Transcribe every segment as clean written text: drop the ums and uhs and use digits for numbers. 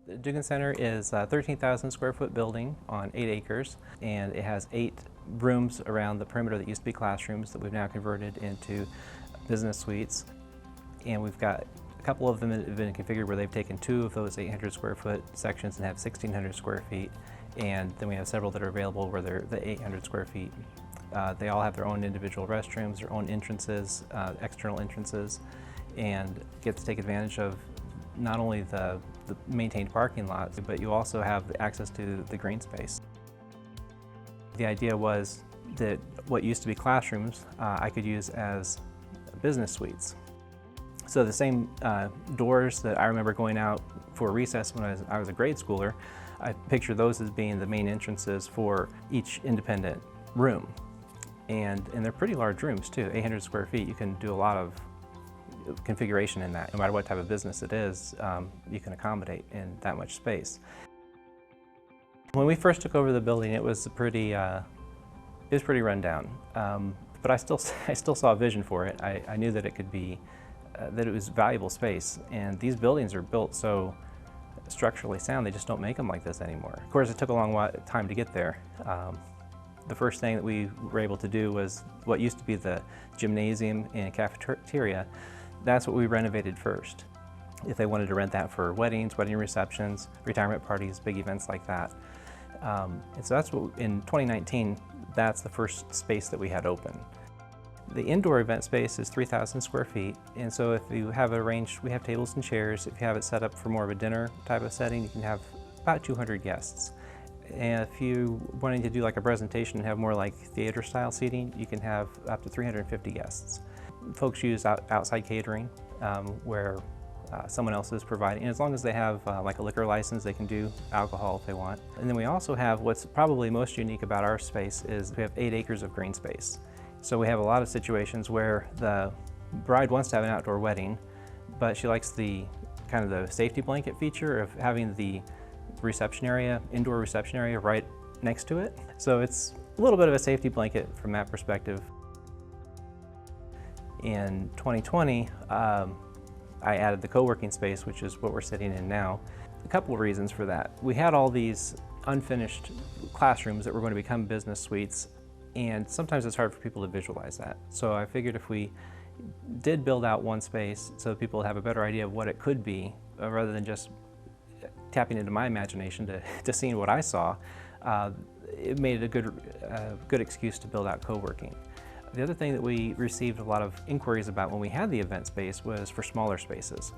The Dugan Center is a 13,000 square foot building on 8 acres, and it has 8 rooms around the perimeter that used to be classrooms that we've now converted into business suites. And we've got a couple of them that have been configured where they've taken 2 of those 800 square foot sections and have 1,600 square feet. And then we have several that are available where they're the 800 square feet. They all have their own individual restrooms, their own entrances, external entrances, and get to take advantage of not only the maintained parking lot, but you also have access to the green space. The idea was that what used to be classrooms, I could use as business suites. So the same doors that I remember going out for recess when I was a grade schooler, I picture those as being the main entrances for each independent room. And they're pretty large rooms too, 800 square feet. You can do a lot of configuration in that. No matter what type of business it is, you can accommodate in that much space. When we first took over the building, it was pretty run down. But I still saw a vision for it. I knew that it could be, that it was valuable space. And these buildings are built so structurally sound, they just don't make them like this anymore. Of course, it took a long time to get there. The first thing that we were able to do was what used to be the gymnasium and cafeteria. That's what we renovated first. If they wanted to rent that for weddings, wedding receptions, retirement parties, big events like that. And so that's what, in 2019, that's the first space that we had open. The indoor event space is 3,000 square feet, and so if you have we have tables and chairs. If you have it set up for more of a dinner type of setting, you can have about 200 guests. And if you wanted to do like a presentation and have more like theater style seating, you can have up to 350 guests. Folks use outside catering where someone else is providing, and as long as they have like a liquor license, they can do alcohol if they want. And then we also have what's probably most unique about our space is we have 8 acres of green space. So we have a lot of situations where the bride wants to have an outdoor wedding, but she likes the kind of the safety blanket feature of having the reception area, indoor reception area right next to it. So it's a little bit of a safety blanket from that perspective. In 2020, I added the co-working space, which is what we're sitting in now. A couple of reasons for that. We had all these unfinished classrooms that were going to become business suites, and sometimes it's hard for people to visualize that. So I figured if we did build out one space so that people have a better idea of what it could be, rather than just tapping into my imagination to seeing what I saw, it made it a good excuse to build out co-working. The other thing that we received a lot of inquiries about when we had the event space was for smaller spaces.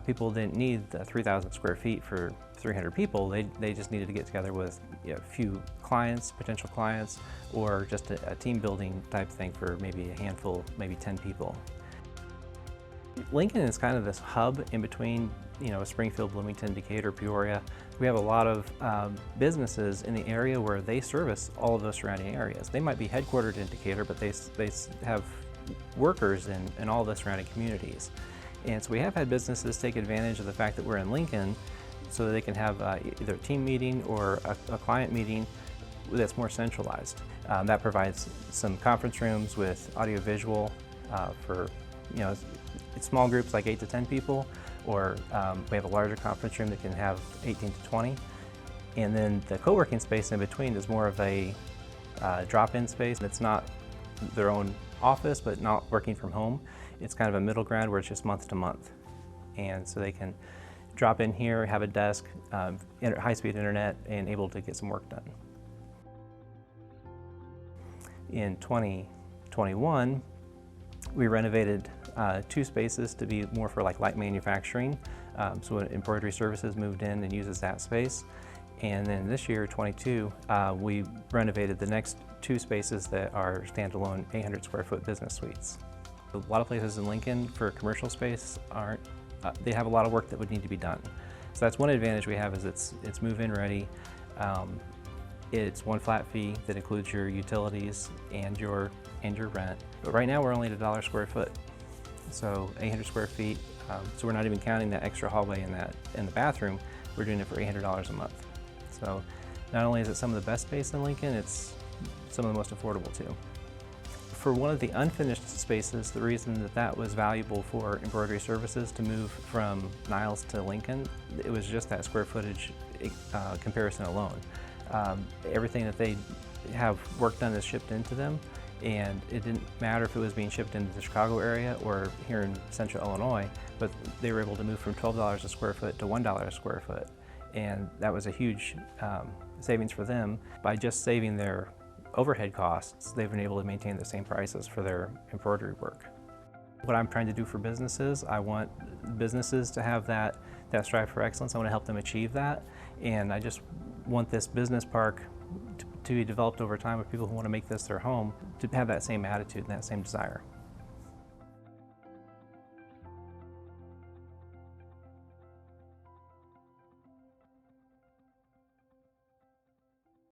People didn't need the 3,000 square feet for 300 people. They just needed to get together with a few clients, potential clients, or just a team building type thing for maybe a handful, maybe 10 people. Lincoln is kind of this hub in between, Springfield, Bloomington, Decatur, Peoria. We have a lot of businesses in the area where they service all of those surrounding areas. They might be headquartered in Decatur, but they have workers in all the surrounding communities. And so we have had businesses take advantage of the fact that we're in Lincoln so that they can have either a team meeting or a client meeting that's more centralized. That provides some conference rooms with audio-visual for small groups like 8 to 10 people, or we have a larger conference room that can have 18 to 20. And then the co-working space in between is more of a drop-in space. It's not their own office, but not working from home. It's kind of a middle ground where it's just month to month. And so they can drop in here, have a desk, high-speed internet, and able to get some work done. In 2021, we renovated 2 spaces to be more for like light manufacturing. So embroidery services moved in and uses that space. And then this year, 22, we renovated the next 2 spaces that are standalone 800 square foot business suites. A lot of places in Lincoln for commercial space they have a lot of work that would need to be done. So that's one advantage we have, is it's move-in ready. It's one flat fee that includes your utilities and your rent. But right now we're only at $1 square foot. So 800 square feet. So we're not even counting that extra hallway in the bathroom. We're doing it for $800 a month. So not only is it some of the best space in Lincoln, it's some of the most affordable too. For one of the unfinished spaces, the reason that that was valuable for embroidery services to move from Niles to Lincoln, it was just that square footage comparison alone. Everything that they have work done is shipped into them, and it didn't matter if it was being shipped into the Chicago area or here in central Illinois, but they were able to move from $12 a square foot to $1 a square foot. And that was a huge savings for them. By just saving their overhead costs, they've been able to maintain the same prices for their embroidery work. What I'm trying to do for businesses, I want businesses to have that strive for excellence. I want to help them achieve that. And I just want this business park to be developed over time with people who want to make this their home to have that same attitude and that same desire.